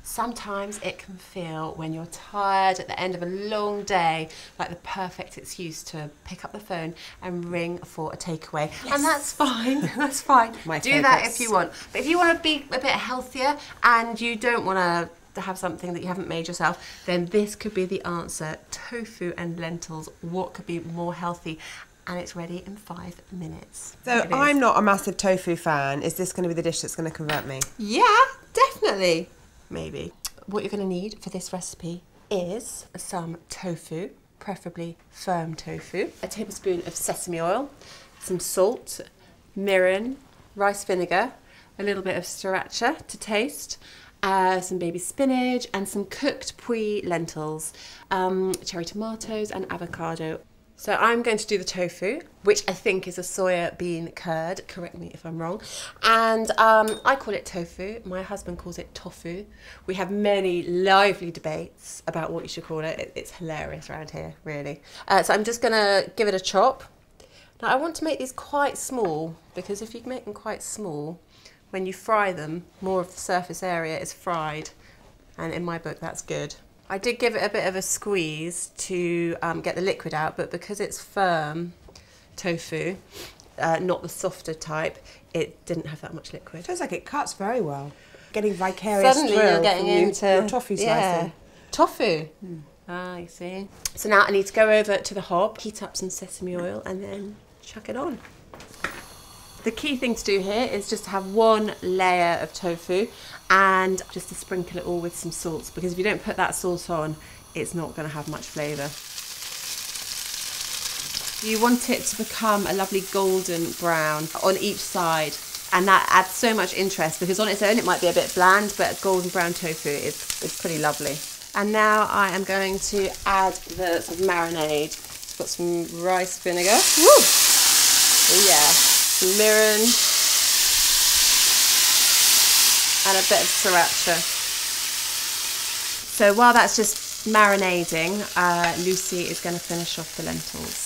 Sometimes it can feel, when you're tired at the end of a long day, like the perfect excuse to pick up the phone and ring for a takeaway. Yes. And that's fine, that's fine. Do that if you want. But if you want to be a bit healthier and you don't want to have something that you haven't made yourself, then this could be the answer. Tofu and lentils. What could be more healthy? And it's ready in 5 minutes. So I'm not a massive tofu fan. Is this going to be the dish that's going to convert me? Yeah, definitely. Maybe. What you're going to need for this recipe is some tofu, preferably firm tofu, a tablespoon of sesame oil, some salt, mirin, rice vinegar, a little bit of sriracha to taste, some baby spinach and some cooked pui lentils, cherry tomatoes and avocado. So I'm going to do the tofu, which I think is a soya bean curd. Correct me if I'm wrong. And I call it tofu. My husband calls it tofu. We have many lively debates about what you should call it. It's hilarious around here, really. So I'm just going to give it a chop. Now I want to make these quite small, because if you make them quite small, when you fry them, more of the surface area is fried. And in my book, that's good. I did give it a bit of a squeeze to get the liquid out, but because it's firm tofu, not the softer type, it didn't have that much liquid. Feels like it cuts very well. Getting vicarious Suddenly you're getting into your tofu slicing. Yeah. Tofu. Ah, you see. So now I need to go over to the hob, heat up some sesame oil, and then chuck it on. The key thing to do here is just to have one layer of tofu and just to sprinkle it all with some salt, because if you don't put that salt on, it's not going to have much flavour. You want it to become a lovely golden brown on each side, and that adds so much interest, because on its own it might be a bit bland, but golden brown tofu is pretty lovely. And now I am going to add the sort of marinade. It's got some rice vinegar. Woo! Oh yeah. Mirin and a bit of sriracha. So while that's just marinating, Lucy is going to finish off the lentils.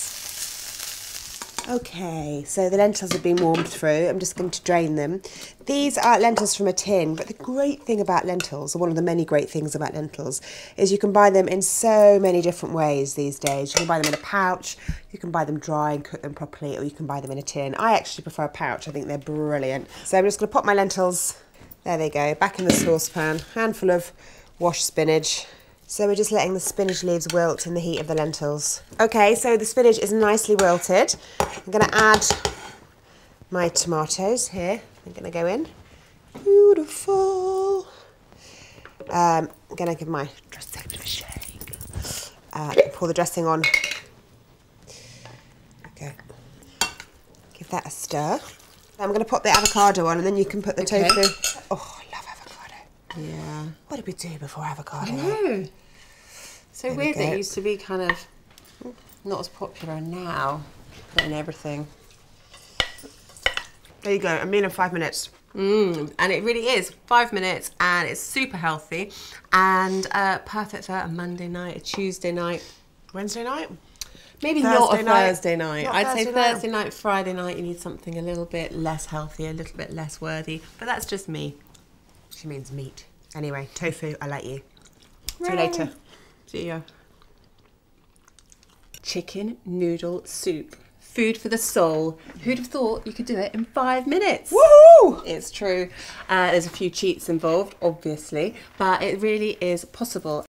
Okay, so the lentils have been warmed through. I'm just going to drain them. These are lentils from a tin, but the great thing about lentils, or one of the many great things about lentils, is you can buy them in so many different ways these days. You can buy them in a pouch, you can buy them dry and cook them properly, or you can buy them in a tin. I actually prefer a pouch. I think they're brilliant. So I'm just going to pop my lentils, there they go, back in the saucepan. Handful of washed spinach. So we're just letting the spinach leaves wilt in the heat of the lentils. Okay, so the spinach is nicely wilted. I'm going to add my tomatoes here. I'm going to go in. Beautiful. I'm going to give my dressing a bit of a shake. Pour the dressing on. Okay. Give that a stir. I'm going to pop the avocado on, and then you can put the tofu. Oh, I love avocado. Yeah. What did we do before avocado? I know. So weird that it used to be kind of not as popular, and now put in everything. There you go, a meal in 5 minutes. And it really is 5 minutes, and it's super healthy and perfect for a Monday night, a Tuesday night, Wednesday night? Maybe not a Thursday night. I'd say Thursday night, Friday night, you need something a little bit less healthy, a little bit less worthy, but that's just me. She means meat. Anyway, tofu, I like you. See you later. See ya. Chicken noodle soup. Food for the soul. Who'd have thought you could do it in 5 minutes? Woohoo! It's true. There's a few cheats involved, obviously, but it really is possible.